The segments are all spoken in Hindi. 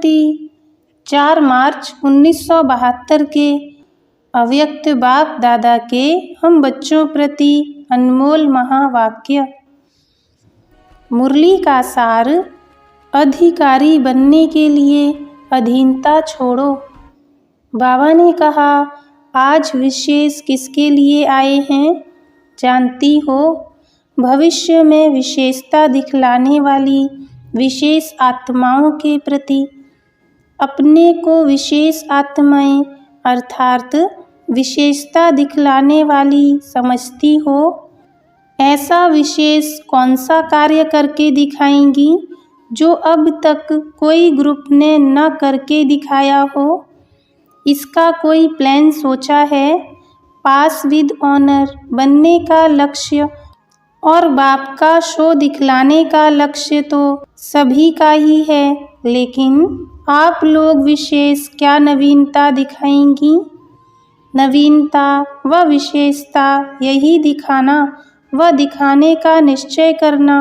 स्मृति 4 मार्च 1972 के अव्यक्त बाप दादा के हम बच्चों प्रति अनमोल महावाक्य। मुरली का सार, अधिकारी बनने के लिए अधीनता छोड़ो। बाबा ने कहा, आज विशेष किसके लिए आए हैं जानती हो? भविष्य में विशेषता दिखलाने वाली विशेष आत्माओं के प्रति। अपने को विशेष आत्माएं अर्थात विशेषता दिखलाने वाली समझती हो। ऐसा विशेष कौन सा कार्य करके दिखाएंगी जो अब तक कोई ग्रुप ने न करके दिखाया हो? इसका कोई प्लान सोचा है? पास विद ऑनर बनने का लक्ष्य और बाप का शो दिखलाने का लक्ष्य तो सभी का ही है, लेकिन आप लोग विशेष क्या नवीनता दिखाएंगी? नवीनता व विशेषता यही दिखाना व दिखाने का निश्चय करना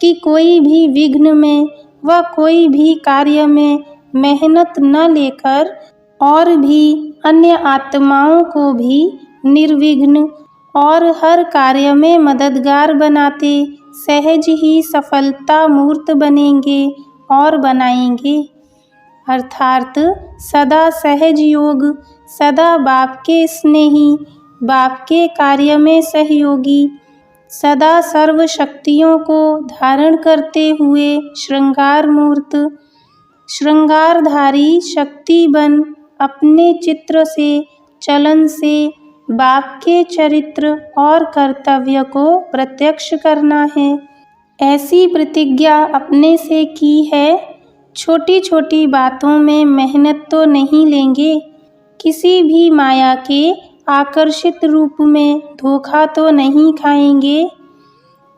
कि कोई भी विघ्न में व कोई भी कार्य में मेहनत न लेकर और भी अन्य आत्माओं को भी निर्विघ्न और हर कार्य में मददगार बनाते सहज ही सफलता मूर्त बनेंगे और बनाएंगे। अर्थात सदा सहज योग, सदा बाप के स्नेही, बाप के कार्य में सहयोगी, सदा सर्व शक्तियों को धारण करते हुए श्रृंगार मूर्त, श्रृंगारधारी शक्ति बन अपने चित्र से, चलन से बाप के चरित्र और कर्तव्य को प्रत्यक्ष करना है। ऐसी प्रतिज्ञा अपने से की है। छोटी छोटी बातों में मेहनत तो नहीं लेंगे, किसी भी माया के आकर्षित रूप में धोखा तो नहीं खाएंगे।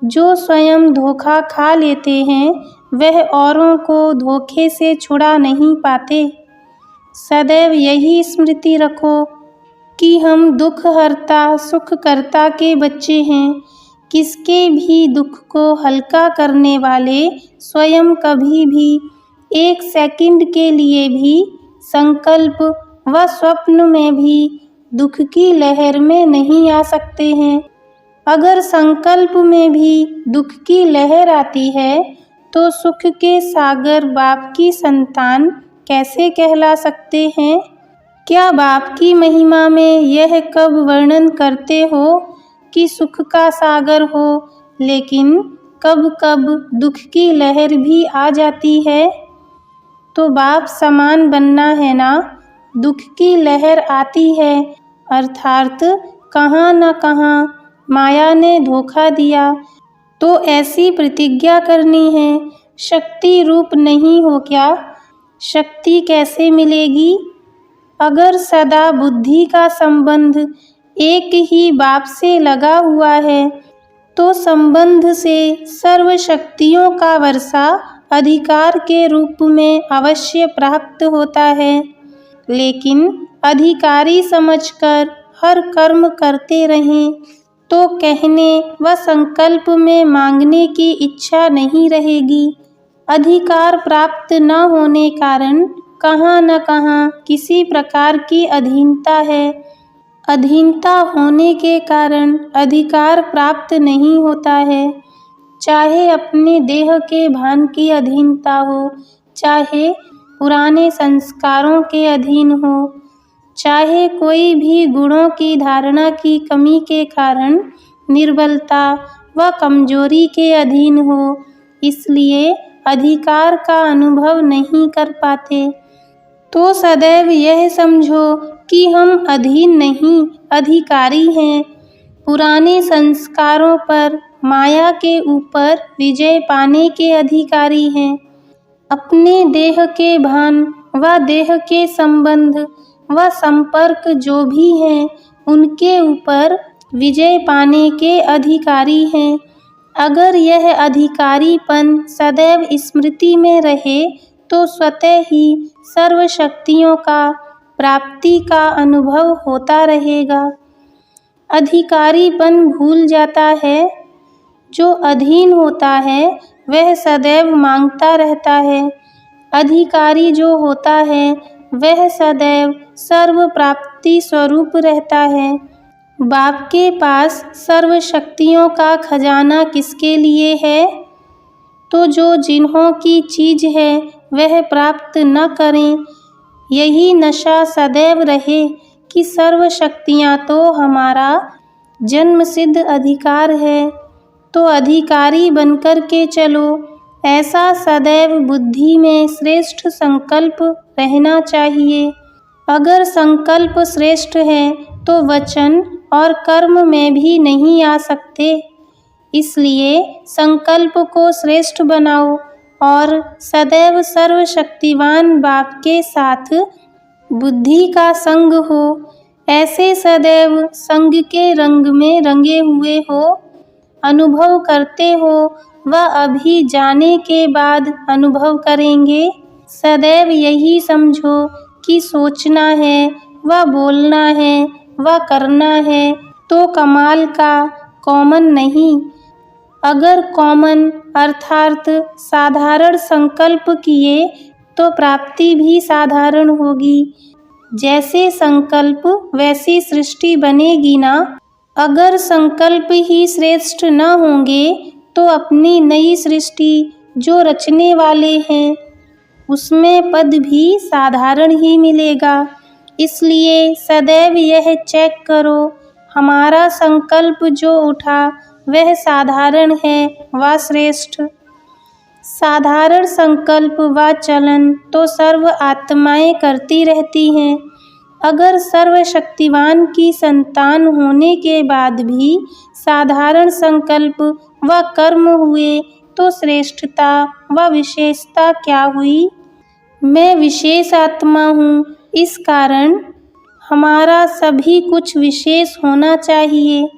जो स्वयं धोखा खा लेते हैं वह औरों को धोखे से छुड़ा नहीं पाते। सदैव यही स्मृति रखो कि हम दुख हरता सुख करता के बच्चे हैं। किसके भी दुख को हल्का करने वाले स्वयं कभी भी एक सेकंड के लिए भी संकल्प व स्वप्न में भी दुख की लहर में नहीं आ सकते हैं। अगर संकल्प में भी दुख की लहर आती है तो सुख के सागर बाप की संतान कैसे कहला सकते हैं? क्या बाप की महिमा में यह कब वर्णन करते हो कि सुख का सागर हो, लेकिन कब कब दुख की लहर भी आ जाती है? तो बाप समान बनना है ना। दुख की लहर आती है अर्थात कहाँ न कहाँ माया ने धोखा दिया, तो ऐसी प्रतिज्ञा करनी है। शक्ति रूप नहीं हो क्या? शक्ति कैसे मिलेगी? अगर सदा बुद्धि का संबंध एक ही बाप से लगा हुआ है तो संबंध से सर्व शक्तियों का वर्षा अधिकार के रूप में अवश्य प्राप्त होता है। लेकिन अधिकारी समझकर हर कर्म करते रहें तो कहने व संकल्प में मांगने की इच्छा नहीं रहेगी। अधिकार प्राप्त न होने कारण कहाँ न कहाँ किसी प्रकार की अधीनता है। अधीनता होने के कारण अधिकार प्राप्त नहीं होता है। चाहे अपने देह के भान की अधीनता हो, चाहे पुराने संस्कारों के अधीन हो, चाहे कोई भी गुणों की धारणा की कमी के कारण निर्बलता व कमजोरी के अधीन हो, इसलिए अधिकार का अनुभव नहीं कर पाते। तो सदैव यह समझो कि हम अधीन नहीं अधिकारी हैं। पुराने संस्कारों पर, माया के ऊपर विजय पाने के अधिकारी हैं। अपने देह के भान व देह के संबंध व संपर्क जो भी हैं उनके ऊपर विजय पाने के अधिकारी हैं। अगर यह अधिकारीपन सदैव स्मृति में रहे तो स्वतः ही सर्व शक्तियों का प्राप्ति का अनुभव होता रहेगा। अधिकारीपन भूल जाता है। जो अधीन होता है वह सदैव मांगता रहता है। अधिकारी जो होता है वह सदैव सर्व प्राप्ति स्वरूप रहता है। बाप के पास सर्व शक्तियों का खजाना किसके लिए है? तो जो जिन्हों की चीज है वह प्राप्त न करें। यही नशा सदैव रहे कि सर्व शक्तियाँ तो हमारा जन्मसिद्ध अधिकार है, तो अधिकारी बनकर के चलो। ऐसा सदैव बुद्धि में श्रेष्ठ संकल्प रहना चाहिए। अगर संकल्प श्रेष्ठ है तो वचन और कर्म में भी नहीं आ सकते। इसलिए संकल्प को श्रेष्ठ बनाओ और सदैव सर्वशक्तिवान बाप के साथ बुद्धि का संग हो। ऐसे सदैव संग के रंग में रंगे हुए हो, अनुभव करते हो व अभी जाने के बाद अनुभव करेंगे। सदैव यही समझो कि सोचना है व बोलना है व करना है तो कमाल का, कॉमन नहीं। अगर कॉमन अर्थात साधारण संकल्प किए तो प्राप्ति भी साधारण होगी। जैसे संकल्प वैसी सृष्टि बनेगी ना। अगर संकल्प ही श्रेष्ठ न होंगे तो अपनी नई सृष्टि जो रचने वाले हैं उसमें पद भी साधारण ही मिलेगा। इसलिए सदैव यह चेक करो हमारा संकल्प जो उठा वह साधारण है व श्रेष्ठ। साधारण संकल्प व चलन तो सर्व आत्माएं करती रहती हैं। अगर सर्वशक्तिवान की संतान होने के बाद भी साधारण संकल्प व कर्म हुए तो श्रेष्ठता व विशेषता क्या हुई? मैं विशेष आत्मा हूँ, इस कारण हमारा सभी कुछ विशेष होना चाहिए।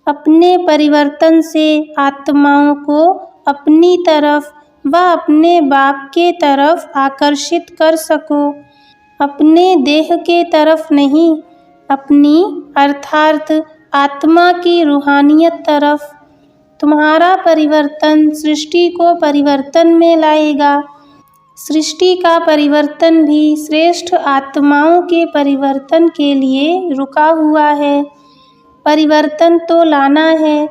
अपने परिवर्तन से आत्माओं को अपनी तरफ व अपने बाप के तरफ आकर्षित कर सको। अपने देह के तरफ नहीं, अपनी अर्थात आत्मा की रूहानियत तरफ। तुम्हारा परिवर्तन सृष्टि को परिवर्तन में लाएगा। सृष्टि का परिवर्तन भी श्रेष्ठ आत्माओं के परिवर्तन के लिए रुका हुआ है। परिवर्तन तो लाना है,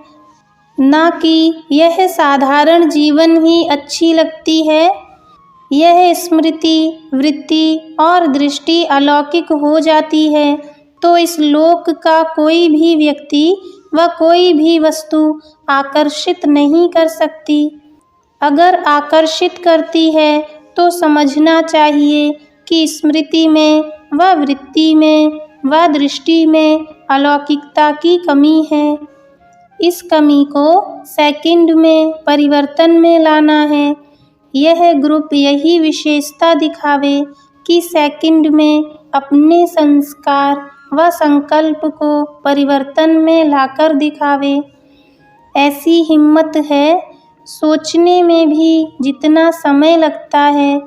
ना कि यह साधारण जीवन ही अच्छी लगती है। यह स्मृति, वृत्ति और दृष्टि अलौकिक हो जाती है तो इस लोक का कोई भी व्यक्ति व कोई भी वस्तु आकर्षित नहीं कर सकती। अगर आकर्षित करती है तो समझना चाहिए कि स्मृति में व वृत्ति में व दृष्टि में अलौकिकता की कमी है। इस कमी को सेकंड में परिवर्तन में लाना है। यह ग्रुप यही विशेषता दिखावे कि सेकंड में अपने संस्कार व संकल्प को परिवर्तन में लाकर दिखावे। ऐसी हिम्मत है, सोचने में भी जितना समय लगता है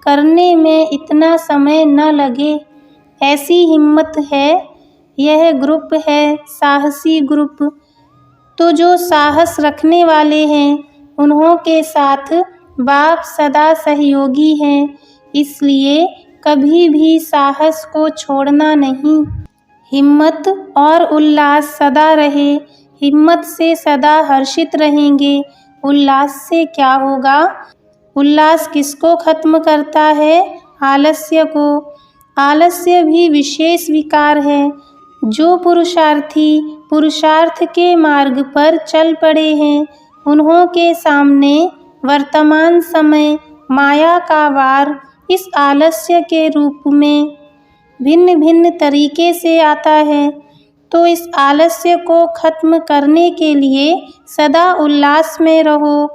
करने में इतना समय न लगे, ऐसी हिम्मत है। यह ग्रुप है साहसी ग्रुप। तो जो साहस रखने वाले हैं उन्हों के साथ बाप सदा सहयोगी हैं। इसलिए कभी भी साहस को छोड़ना नहीं। हिम्मत और उल्लास सदा रहे। हिम्मत से सदा हर्षित रहेंगे। उल्लास से क्या होगा? उल्लास किसको खत्म करता है? आलस्य को। आलस्य भी विशेष विकार है। जो पुरुषार्थी पुरुषार्थ के मार्ग पर चल पड़े हैं उन्हों के सामने वर्तमान समय माया का वार इस आलस्य के रूप में भिन्न भिन्न तरीके से आता है। तो इस आलस्य को खत्म करने के लिए सदा उल्लास में रहो।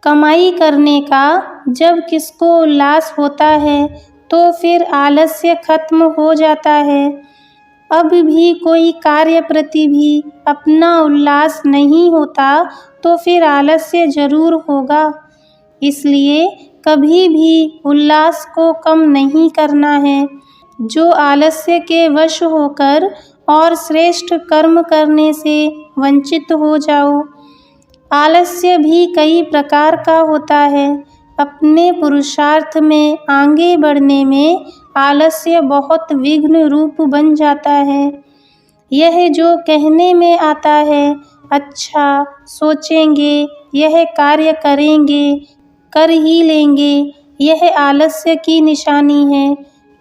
कमाई करने का जब किसको उल्लास होता है तो फिर आलस्य खत्म हो जाता है। अब भी कोई कार्य प्रति भी अपना उल्लास नहीं होता तो फिर आलस्य जरूर होगा। इसलिए कभी भी उल्लास को कम नहीं करना है। जो आलस्य के वश होकर और श्रेष्ठ कर्म करने से वंचित हो जाओ। आलस्य भी कई प्रकार का होता है। अपने पुरुषार्थ में आगे बढ़ने में आलस्य बहुत विघ्न रूप बन जाता है। यह जो कहने में आता है, अच्छा सोचेंगे, यह कार्य करेंगे, कर ही लेंगे, यह आलस्य की निशानी है।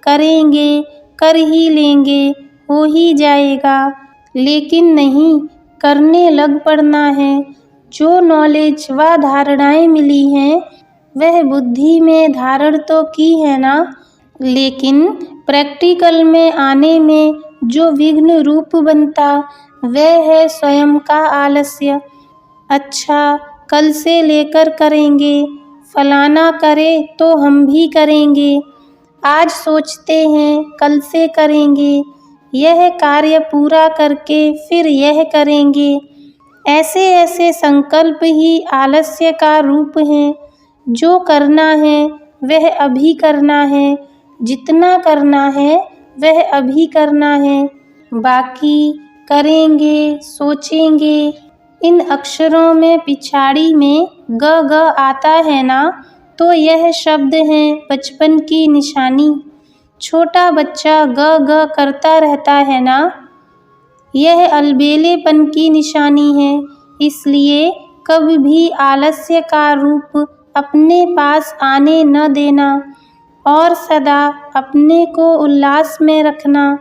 करेंगे, कर ही लेंगे, हो ही जाएगा, लेकिन नहीं, करने लग पड़ना है। जो नॉलेज व धारणाएं मिली हैं वह बुद्धि में धारण तो की है ना, लेकिन प्रैक्टिकल में आने में जो विघ्न रूप बनता वह है स्वयं का आलस्य। अच्छा कल से लेकर करेंगे, फलाना करे तो हम भी करेंगे, आज सोचते हैं कल से करेंगे, यह कार्य पूरा करके फिर यह करेंगे। ऐसे ऐसे संकल्प ही आलस्य का रूप हैं। जो करना है वह अभी करना है, जितना करना है वह अभी करना है, बाकी करेंगे, सोचेंगे। इन अक्षरों में पिछाड़ी में ग ग आता है ना, तो यह शब्द है बचपन की निशानी। छोटा बच्चा ग ग करता रहता है ना, यह अलबेलेपन की निशानी है। इसलिए कभी भी आलस्य का रूप अपने पास आने न देना और सदा अपने को उल्लास में रखना,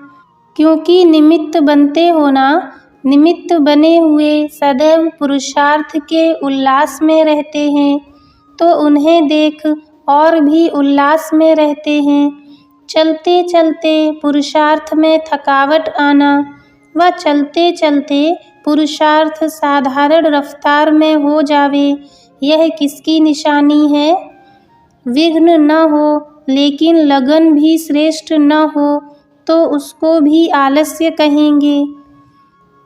क्योंकि निमित्त बनते हो ना, निमित्त बने हुए सदैव पुरुषार्थ के उल्लास में रहते हैं, तो उन्हें देख और भी उल्लास में रहते हैं। चलते चलते पुरुषार्थ में थकावट आना व चलते चलते पुरुषार्थ साधारण रफ्तार में हो जावे, यह किसकी निशानी है? विघ्न न हो लेकिन लगन भी श्रेष्ठ न हो तो उसको भी आलस्य कहेंगे।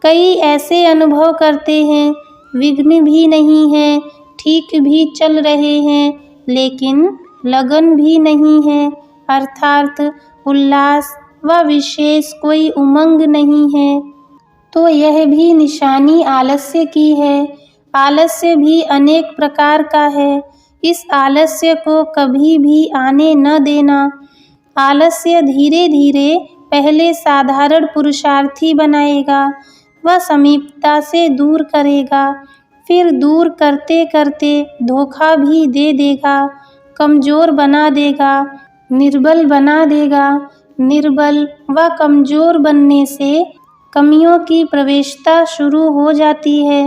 कई ऐसे अनुभव करते हैं, विघ्न भी नहीं है, ठीक भी चल रहे हैं, लेकिन लगन भी नहीं है, अर्थात उल्लास व विशेष कोई उमंग नहीं है, तो यह भी निशानी आलस्य की है। आलस्य भी अनेक प्रकार का है, इस आलस्य को कभी भी आने न देना। आलस्य धीरे धीरे पहले साधारण पुरुषार्थी बनाएगा व समीपता से दूर करेगा, फिर दूर करते करते धोखा भी दे देगा, कमज़ोर बना देगा, निर्बल बना देगा। निर्बल व कमज़ोर बनने से कमियों की प्रवेशता शुरू हो जाती है।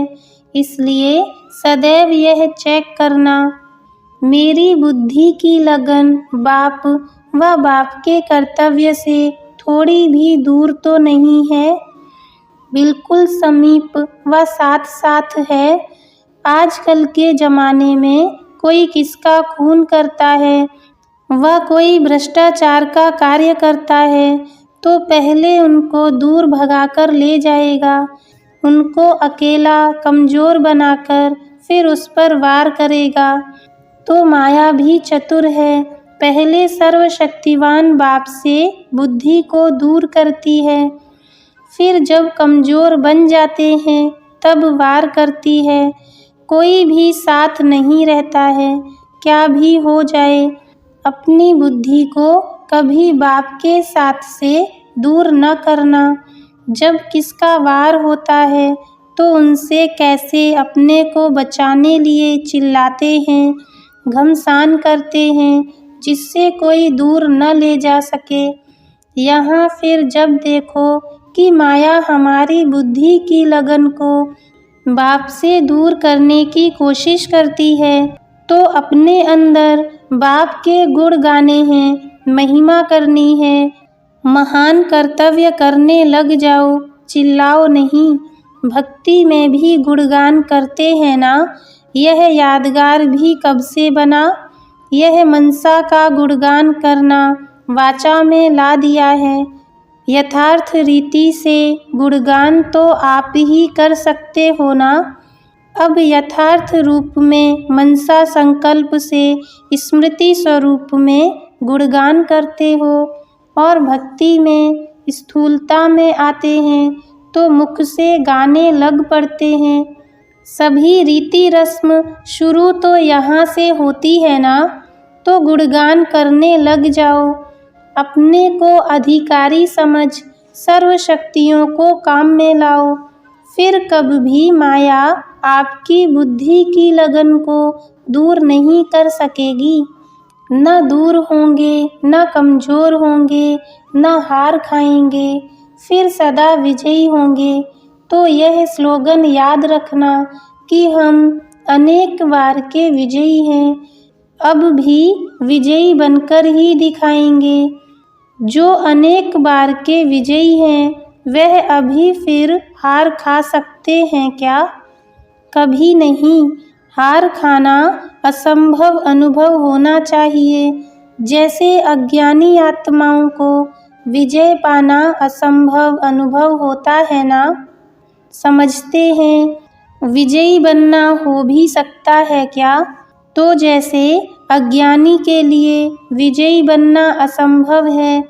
इसलिए सदैव यह चेक करना, मेरी बुद्धि की लगन बाप व बाप के कर्तव्य से थोड़ी भी दूर तो नहीं है, बिल्कुल समीप व साथ साथ है। आजकल के ज़माने में कोई किसका खून करता है व कोई भ्रष्टाचार का कार्य करता है तो पहले उनको दूर भगाकर ले जाएगा, उनको अकेला कमज़ोर बनाकर फिर उस पर वार करेगा। तो माया भी चतुर है, पहले सर्वशक्तिवान बाप से बुद्धि को दूर करती है, फिर जब कमज़ोर बन जाते हैं तब वार करती है। कोई भी साथ नहीं रहता है, क्या भी हो जाए, अपनी बुद्धि को कभी बाप के साथ से दूर न करना। जब किसका वार होता है तो उनसे कैसे अपने को बचाने लिए चिल्लाते हैं, घमसान करते हैं, जिससे कोई दूर न ले जा सके। यहाँ फिर जब देखो कि माया हमारी बुद्धि की लगन को बाप से दूर करने की कोशिश करती है, तो अपने अंदर बाप के गुण गाने हैं, महिमा करनी है, महान कर्तव्य करने लग जाओ, चिल्लाओ नहीं। भक्ति में भी गुणगान करते हैं ना, यह यादगार भी कब से बना, यह मनसा का गुणगान करना वाचा में ला दिया है। यथार्थ रीति से गुणगान तो आप ही कर सकते हो ना। अब यथार्थ रूप में मनसा संकल्प से स्मृति स्वरूप में गुणगान करते हो और भक्ति में स्थूलता में आते हैं तो मुख से गाने लग पड़ते हैं। सभी रीति रस्म शुरू तो यहाँ से होती है ना, तो गुणगान करने लग जाओ। अपने को अधिकारी समझ सर्व शक्तियों को काम में लाओ। फिर कभी भी माया आपकी बुद्धि की लगन को दूर नहीं कर सकेगी। न दूर होंगे, न कमज़ोर होंगे, न हार खाएंगे, फिर सदा विजयी होंगे। तो यह स्लोगन याद रखना कि हम अनेक बार के विजयी हैं, अब भी विजयी बनकर ही दिखाएंगे। जो अनेक बार के विजयी हैं, वह अभी फिर हार खा सकते हैं क्या? कभी नहीं। हार खाना असंभव अनुभव होना चाहिए, जैसे अज्ञानी आत्माओं को विजय पाना असंभव अनुभव होता है ना। समझते हैं विजयी बनना हो भी सकता है क्या? तो जैसे अज्ञानी के लिए विजयी बनना असंभव है,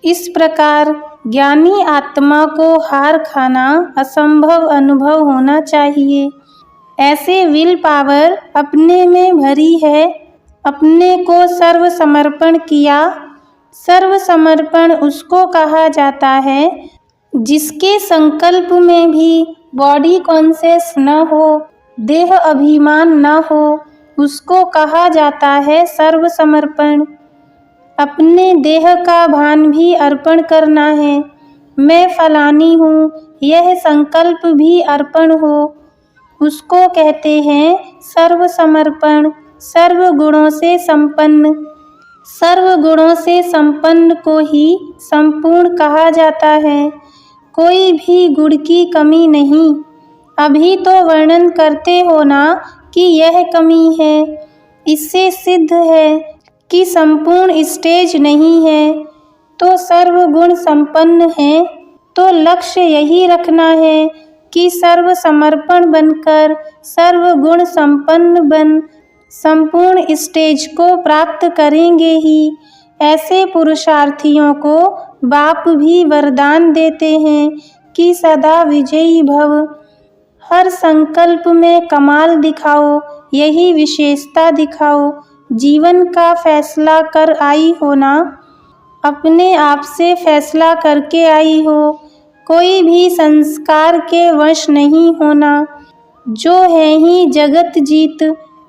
इस प्रकार ज्ञानी आत्मा को हार खाना असंभव अनुभव होना चाहिए। ऐसे विल पावर अपने में भरी है, अपने को सर्व समर्पण किया। सर्व समर्पण उसको कहा जाता है जिसके संकल्प में भी बॉडी कॉन्शियस न हो, देह अभिमान न हो, उसको कहा जाता है सर्व समर्पण। अपने देह का भान भी अर्पण करना है। मैं फलानी हूँ, यह संकल्प भी अर्पण हो, उसको कहते हैं सर्व समर्पण। सर्व गुणों से संपन्न, सर्व गुणों से संपन्न को ही संपूर्ण कहा जाता है। कोई भी गुण की कमी नहीं। अभी तो वर्णन करते हो ना कि यह कमी है, इससे सिद्ध है कि संपूर्ण स्टेज नहीं है, तो सर्व गुण संपन्न है। तो लक्ष्य यही रखना है कि सर्व समर्पण बनकर सर्व गुण संपन्न बन संपूर्ण स्टेज को प्राप्त करेंगे ही। ऐसे पुरुषार्थियों को बाप भी वरदान देते हैं कि सदा विजयी भव। हर संकल्प में कमाल दिखाओ, यही विशेषता दिखाओ। जीवन का फैसला कर आई हो ना, अपने आप से फैसला करके आई हो। कोई भी संस्कार के वश नहीं होना। जो है ही जगत जीत,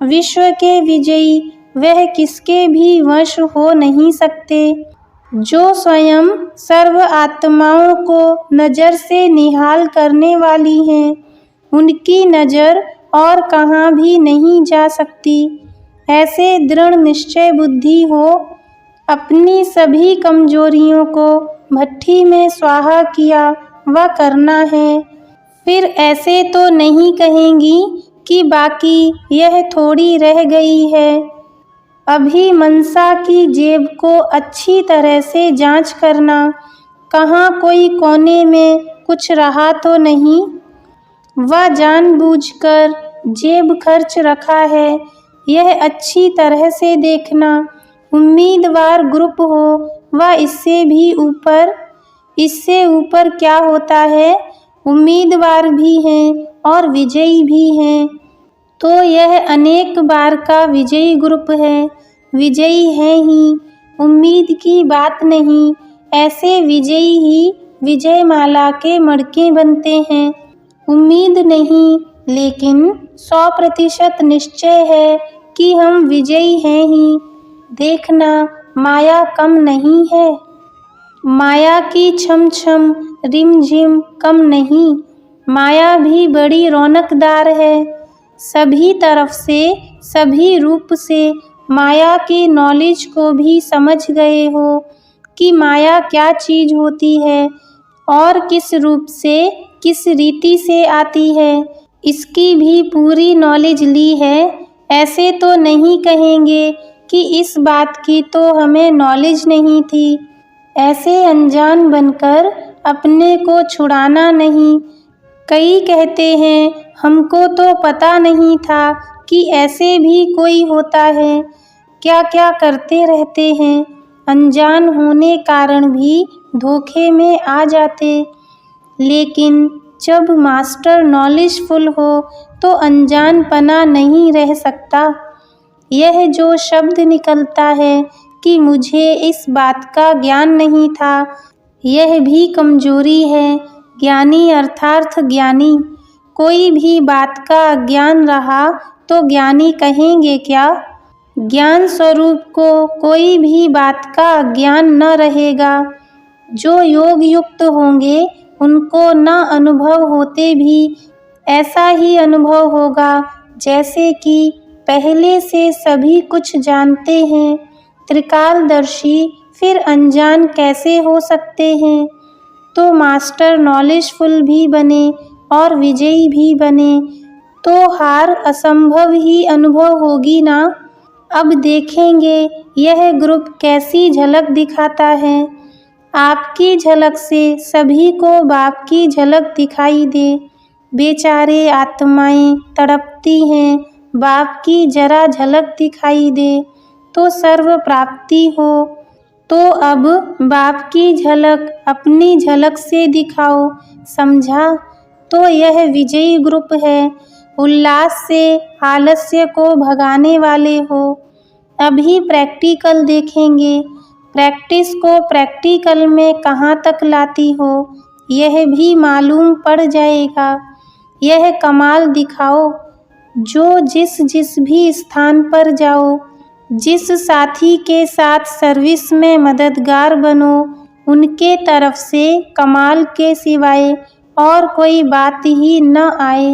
विश्व के विजयी, वह किसके भी वश हो नहीं सकते। जो स्वयं सर्व आत्माओं को नज़र से निहाल करने वाली हैं, उनकी नज़र और कहाँ भी नहीं जा सकती। ऐसे दृढ़ निश्चय बुद्धि हो, अपनी सभी कमजोरियों को भट्ठी में स्वाहा किया व करना है। फिर ऐसे तो नहीं कहेंगी कि बाकी यह थोड़ी रह गई है। अभी मनसा की जेब को अच्छी तरह से जांच करना, कहाँ कोई कोने में कुछ रहा तो नहीं। वह जानबूझकर जेब खर्च रखा है, यह अच्छी तरह से देखना। उम्मीदवार ग्रुप हो व इससे ऊपर क्या होता है, उम्मीदवार भी हैं और विजयी भी हैं। तो यह अनेक बार का विजयी ग्रुप है, विजयी है ही, उम्मीद की बात नहीं। ऐसे विजयी ही विजय माला के मड़के बनते हैं। उम्मीद नहीं, लेकिन 100% निश्चय है कि हम विजयी हैं ही। देखना, माया कम नहीं है। माया की छम छम रिमझिम कम नहीं। माया भी बड़ी रौनकदार है। सभी तरफ से, सभी रूप से माया की नॉलेज को भी समझ गए हो कि माया क्या चीज़ होती है और किस रूप से, किस रीति से आती है, इसकी भी पूरी नॉलेज ली है। ऐसे तो नहीं कहेंगे कि इस बात की तो हमें नॉलेज नहीं थी। ऐसे अनजान बनकर अपने को छुड़ाना नहीं। कई कहते हैं हमको तो पता नहीं था कि ऐसे भी कोई होता है। क्या क्या करते रहते हैं, अनजान होने कारण भी धोखे में आ जाते। लेकिन जब मास्टर नॉलेजफुल हो, तो अनजानपना नहीं रह सकता। यह जो शब्द निकलता है कि मुझे इस बात का ज्ञान नहीं था, यह भी कमजोरी है। ज्ञानी अर्थात ज्ञानी। कोई भी बात का अज्ञान रहा तो ज्ञानी कहेंगे क्या? ज्ञान स्वरूप को कोई भी बात का अज्ञान न रहेगा। जो योग युक्त होंगे उनको न अनुभव होते भी ऐसा ही अनुभव होगा जैसे कि पहले से सभी कुछ जानते हैं। त्रिकालदर्शी फिर अनजान कैसे हो सकते हैं? तो मास्टर नॉलेजफुल भी बने और विजयी भी बने तो हार असंभव ही अनुभव होगी ना। अब देखेंगे यह ग्रुप कैसी झलक दिखाता है। आपकी झलक से सभी को बाप की झलक दिखाई दे। बेचारे आत्माएं तड़पती हैं, बाप की जरा झलक दिखाई दे तो सर्व प्राप्ति हो। तो अब बाप की झलक अपनी झलक से दिखाओ, समझा? तो यह विजयी ग्रुप है। उल्लास से आलस्य को भगाने वाले हो। अभी प्रैक्टिकल देखेंगे। प्रैक्टिस को प्रैक्टिकल में कहाँ तक लाती हो यह भी मालूम पड़ जाएगा। यह कमाल दिखाओ। जो जिस भी स्थान पर जाओ, जिस साथी के साथ सर्विस में मददगार बनो, उनके तरफ से कमाल के सिवाय और कोई बात ही न आए।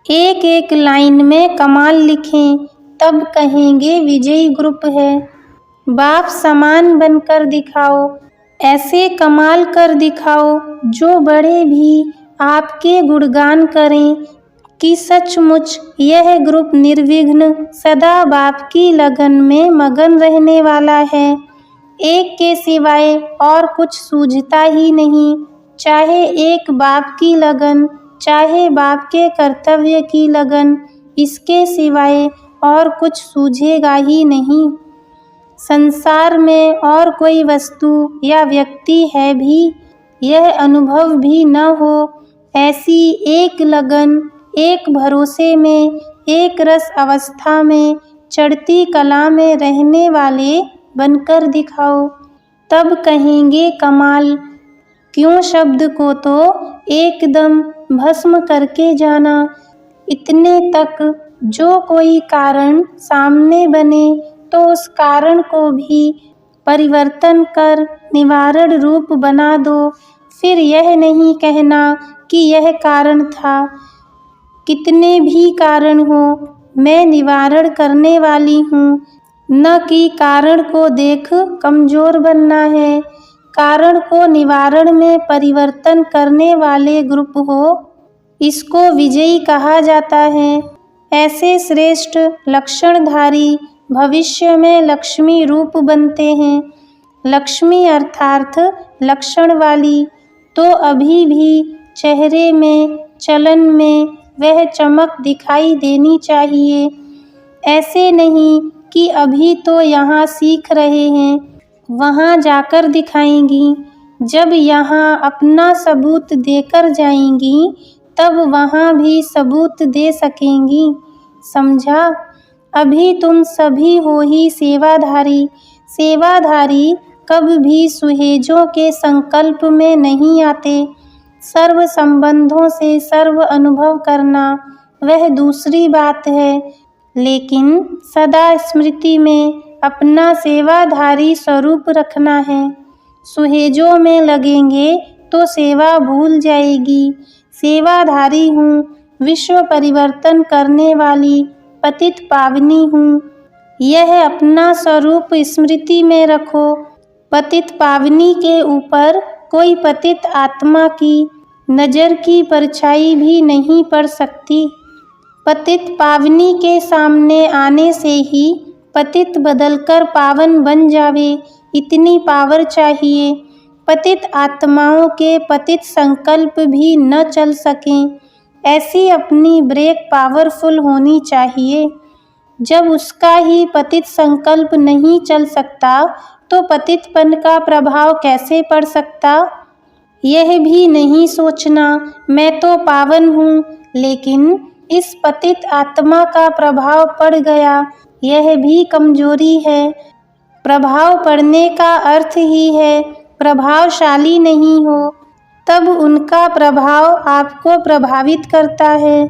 एक एक लाइन में कमाल लिखें, तब कहेंगे विजयी ग्रुप है। बाप समान बनकर दिखाओ। ऐसे कमाल कर दिखाओ जो बड़े भी आपके गुणगान करें कि सचमुच यह ग्रुप निर्विघ्न सदा बाप की लगन में मगन रहने वाला है। एक के सिवाय और कुछ सूझता ही नहीं। चाहे एक बाप की लगन, चाहे बाप के कर्तव्य की लगन, इसके सिवाय और कुछ सूझेगा ही नहीं। संसार में और कोई वस्तु या व्यक्ति है भी, यह अनुभव भी न हो। ऐसी एक लगन, एक भरोसे में, एक रस अवस्था में, चढ़ती कला में रहने वाले बनकर दिखाओ, तब कहेंगे कमाल। क्यों शब्द को तो एकदम भस्म करके जाना। इतने तक जो कोई कारण सामने बने तो उस कारण को भी परिवर्तन कर निवारण रूप बना दो। फिर यह नहीं कहना कि यह कारण था। कितने भी कारण हो, मैं निवारण करने वाली हूँ, न कि कारण को देख कमजोर बनना है। कारण को निवारण में परिवर्तन करने वाले ग्रुप हो, इसको विजयी कहा जाता है। ऐसे श्रेष्ठ लक्षणधारी भविष्य में लक्ष्मी रूप बनते हैं। लक्ष्मी अर्थात लक्षण वाली। तो अभी भी चेहरे में, चलन में वह चमक दिखाई देनी चाहिए। ऐसे नहीं कि अभी तो यहाँ सीख रहे हैं, वहाँ जाकर दिखाएंगी। जब यहाँ अपना सबूत देकर जाएंगी, तब वहाँ भी सबूत दे सकेंगी, समझा? अभी तुम सभी हो ही सेवाधारी। सेवाधारी कब भी सुहेजों के संकल्प में नहीं आते। सर्व संबंधों से सर्व अनुभव करना वह दूसरी बात है, लेकिन सदा स्मृति में अपना सेवाधारी स्वरूप रखना है। सुहेजों में लगेंगे तो सेवा भूल जाएगी। सेवाधारी हूँ, विश्व परिवर्तन करने वाली पतित पावनी हूँ। यह अपना स्वरूप स्मृति में रखो। पतित पावनी के ऊपर कोई पतित आत्मा की नज़र की परछाई भी नहीं पड़ सकती। पतित पावनी के सामने आने से ही पतित बदलकर पावन बन जावे, इतनी पावर चाहिए। पतित आत्माओं के पतित संकल्प भी न चल सकें, ऐसी अपनी ब्रेक पावरफुल होनी चाहिए। जब उसका ही पतित संकल्प नहीं चल सकता तो पतितपन का प्रभाव कैसे पड़ सकता? यह भी नहीं सोचना मैं तो पावन हूँ, लेकिन इस पतित आत्मा का प्रभाव पड़ गया, यह भी कमजोरी है। प्रभाव पड़ने का अर्थ ही है प्रभावशाली नहीं हो, तब उनका प्रभाव आपको प्रभावित करता है।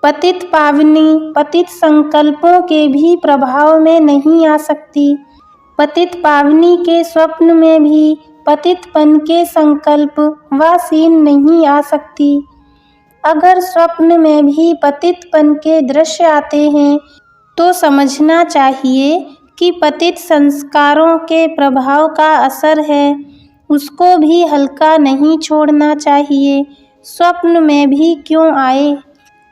पतित पावनी पतित संकल्पों के भी प्रभाव में नहीं आ सकती। पतित पावनी के स्वप्न में भी पतितपन के संकल्प व सीन नहीं आ सकती। अगर स्वप्न में भी पतितपन के दृश्य आते हैं तो समझना चाहिए कि पतित संस्कारों के प्रभाव का असर है, उसको भी हल्का नहीं छोड़ना चाहिए, स्वप्न में भी क्यों आए।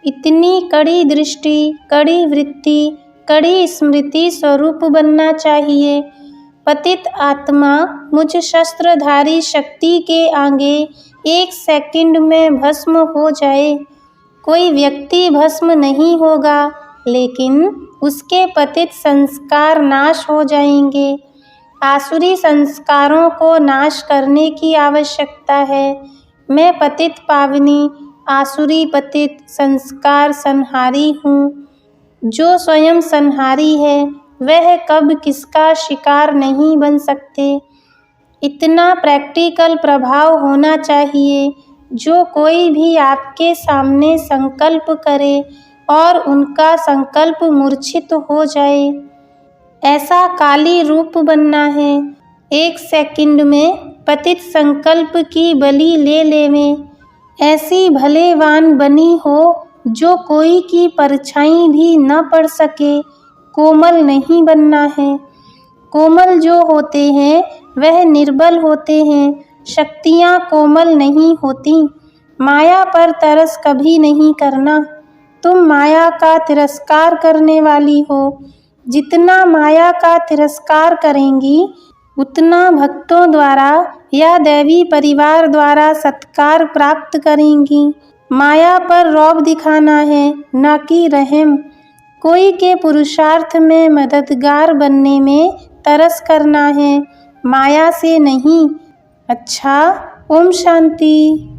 इतनी कड़ी दृष्टि, कड़ी वृत्ति, कड़ी स्मृति स्वरूप बनना चाहिए। पतित आत्मा मुझ शस्त्रधारी शक्ति के आगे 1 सेकंड में भस्म हो जाए। कोई व्यक्ति भस्म नहीं होगा, लेकिन उसके पतित संस्कार नाश हो जाएंगे। आसुरी संस्कारों को नाश करने की आवश्यकता है। मैं पतित पावनी आसुरी पतित संस्कार संहारी हूँ। जो स्वयं संहारी है वह कब किसका शिकार नहीं बन सकते। इतना प्रैक्टिकल प्रभाव होना चाहिए, जो कोई भी आपके सामने संकल्प करे और उनका संकल्प मूर्छित हो जाए, ऐसा काली रूप बनना है। 1 सेकंड में पतित संकल्प की बलि ले लेवें। ऐसी भलेवान बनी हो जो कोई की परछाई भी न पड़ सके। कोमल नहीं बनना है। कोमल जो होते हैं वह निर्बल होते हैं, शक्तियाँ कोमल नहीं होती। माया पर तरस कभी नहीं करना। तुम माया का तिरस्कार करने वाली हो। जितना माया का तिरस्कार करेंगी, उतना भक्तों द्वारा या दैवी परिवार द्वारा सत्कार प्राप्त करेंगी। माया पर रौब दिखाना है, न कि रहम। कोई के पुरुषार्थ में मददगार बनने में तरस करना है, माया से नहीं। अच्छा, ओम शांति।